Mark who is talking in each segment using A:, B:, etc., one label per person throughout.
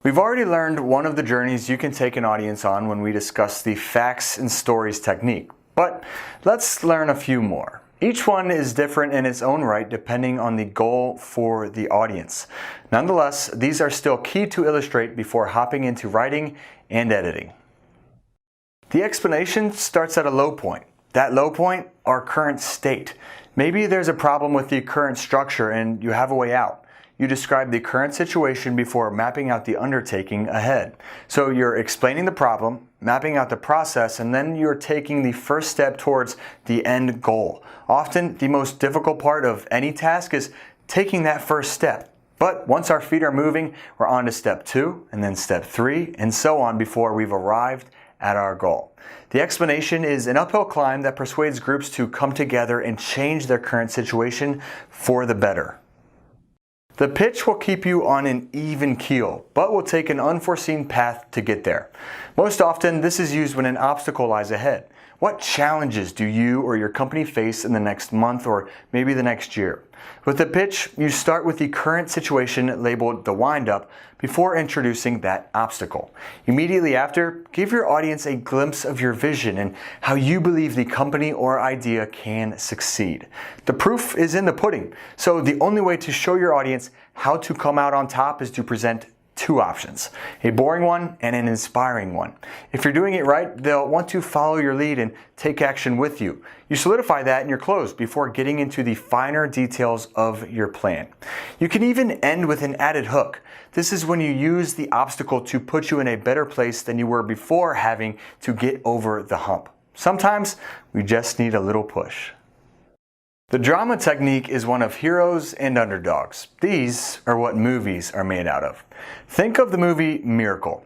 A: We've already learned one of the journeys you can take an audience on when we discuss the facts and stories technique, but let's learn a few more. Each one is different in its own right depending on the goal for the audience. Nonetheless, these are still key to illustrate before hopping into writing and editing. The explanation starts at a low point. That low point, our current state. Maybe there's a problem with the current structure and you have a way out. You describe the current situation before mapping out the undertaking ahead. So you're explaining the problem, mapping out the process, and then you're taking the first step towards the end goal. Often, the most difficult part of any task is taking that first step. But once our feet are moving, we're on to step 2, and then step 3, and so on before we've arrived at our goal. The explanation is an uphill climb that persuades groups to come together and change their current situation for the better. The pitch will keep you on an even keel, but will take an unforeseen path to get there. Most often, this is used when an obstacle lies ahead. What challenges do you or your company face in the next month or maybe the next year? With the pitch, you start with the current situation labeled the wind-up before introducing that obstacle. Immediately after, give your audience a glimpse of your vision and how you believe the company or idea can succeed. The proof is in the pudding, so the only way to show your audience how to come out on top is to present two options, a boring one and an inspiring one. If you're doing it right, they'll want to follow your lead and take action with you. You solidify that in your close before getting into the finer details of your plan. You can even end with an added hook. This is when you use the obstacle to put you in a better place than you were before having to get over the hump. Sometimes we just need a little push. The drama technique is one of heroes and underdogs. These are what movies are made out of. Think of the movie Miracle.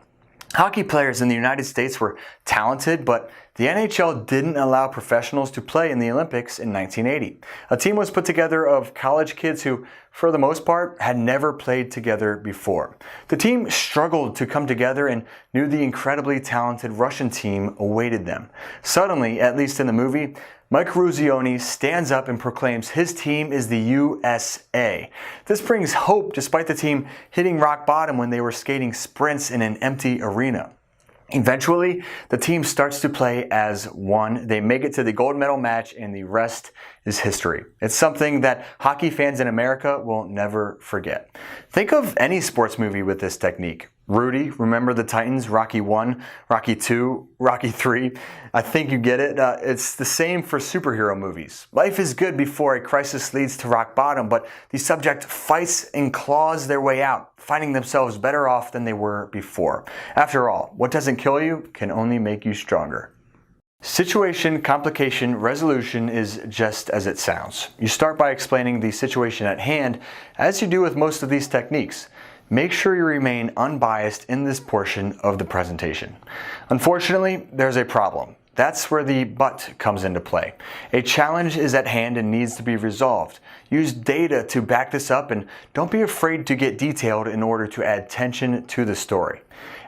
A: Hockey players in the United States were talented, but the NHL didn't allow professionals to play in the Olympics in 1980. A team was put together of college kids who, for the most part, had never played together before. The team struggled to come together and knew the incredibly talented Russian team awaited them. Suddenly, at least in the movie, Mike Ruzioni stands up and proclaims his team is the USA. This brings hope despite the team hitting rock bottom when they were skating sprints in an empty arena. Eventually, the team starts to play as one. They make it to the gold medal match and the rest is history. It's something that hockey fans in America will never forget. Think of any sports movie with this technique. Rudy, Remember the Titans, Rocky 1, Rocky 2, Rocky 3. I think you get it. It's the same for superhero movies. Life is good before a crisis leads to rock bottom, but the subject fights and claws their way out, finding themselves better off than they were before. After all, what doesn't kill you can only make you stronger. Situation, complication, resolution is just as it sounds. You start by explaining the situation at hand, as you do with most of these techniques. Make sure you remain unbiased in this portion of the presentation. Unfortunately, there's a problem. That's where the but comes into play. A challenge is at hand and needs to be resolved. Use data to back this up and don't be afraid to get detailed in order to add tension to the story.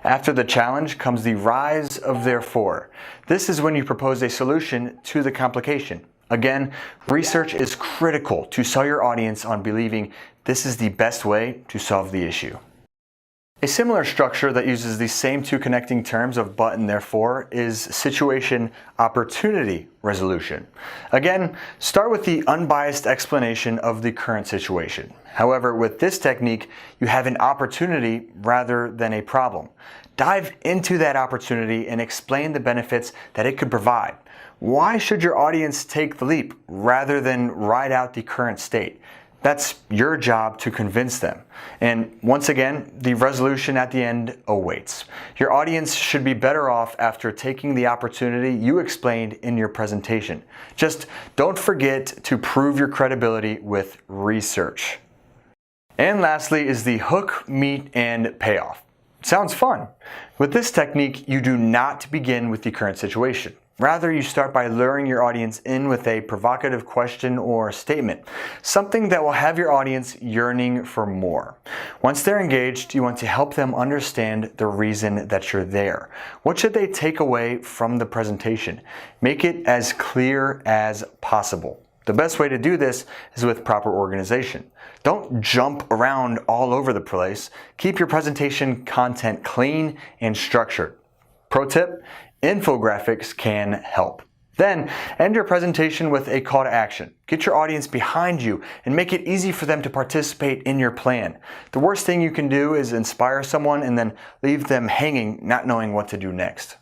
A: After the challenge comes the rise of therefore. This is when you propose a solution to the complication. Again, research is critical to sell your audience on believing this is the best way to solve the issue. A similar structure that uses the same two connecting terms of but and therefore is situation opportunity resolution. Again, start with the unbiased explanation of the current situation. However, with this technique, you have an opportunity rather than a problem. Dive into that opportunity and explain the benefits that it could provide. Why should your audience take the leap rather than ride out the current state? That's your job to convince them. And once again, the resolution at the end awaits. Your audience should be better off after taking the opportunity you explained in your presentation. Just don't forget to prove your credibility with research. And lastly is the hook, meet, and payoff. Sounds fun. With this technique, you do not begin with the current situation. Rather, you start by luring your audience in with a provocative question or statement, something that will have your audience yearning for more. Once they're engaged, you want to help them understand the reason that you're there. What should they take away from the presentation? Make it as clear as possible. The best way to do this is with proper organization. Don't jump around all over the place. Keep your presentation content clean and structured. Pro tip, infographics can help. Then, end your presentation with a call to action. Get your audience behind you and make it easy for them to participate in your plan. The worst thing you can do is inspire someone and then leave them hanging, not knowing what to do next.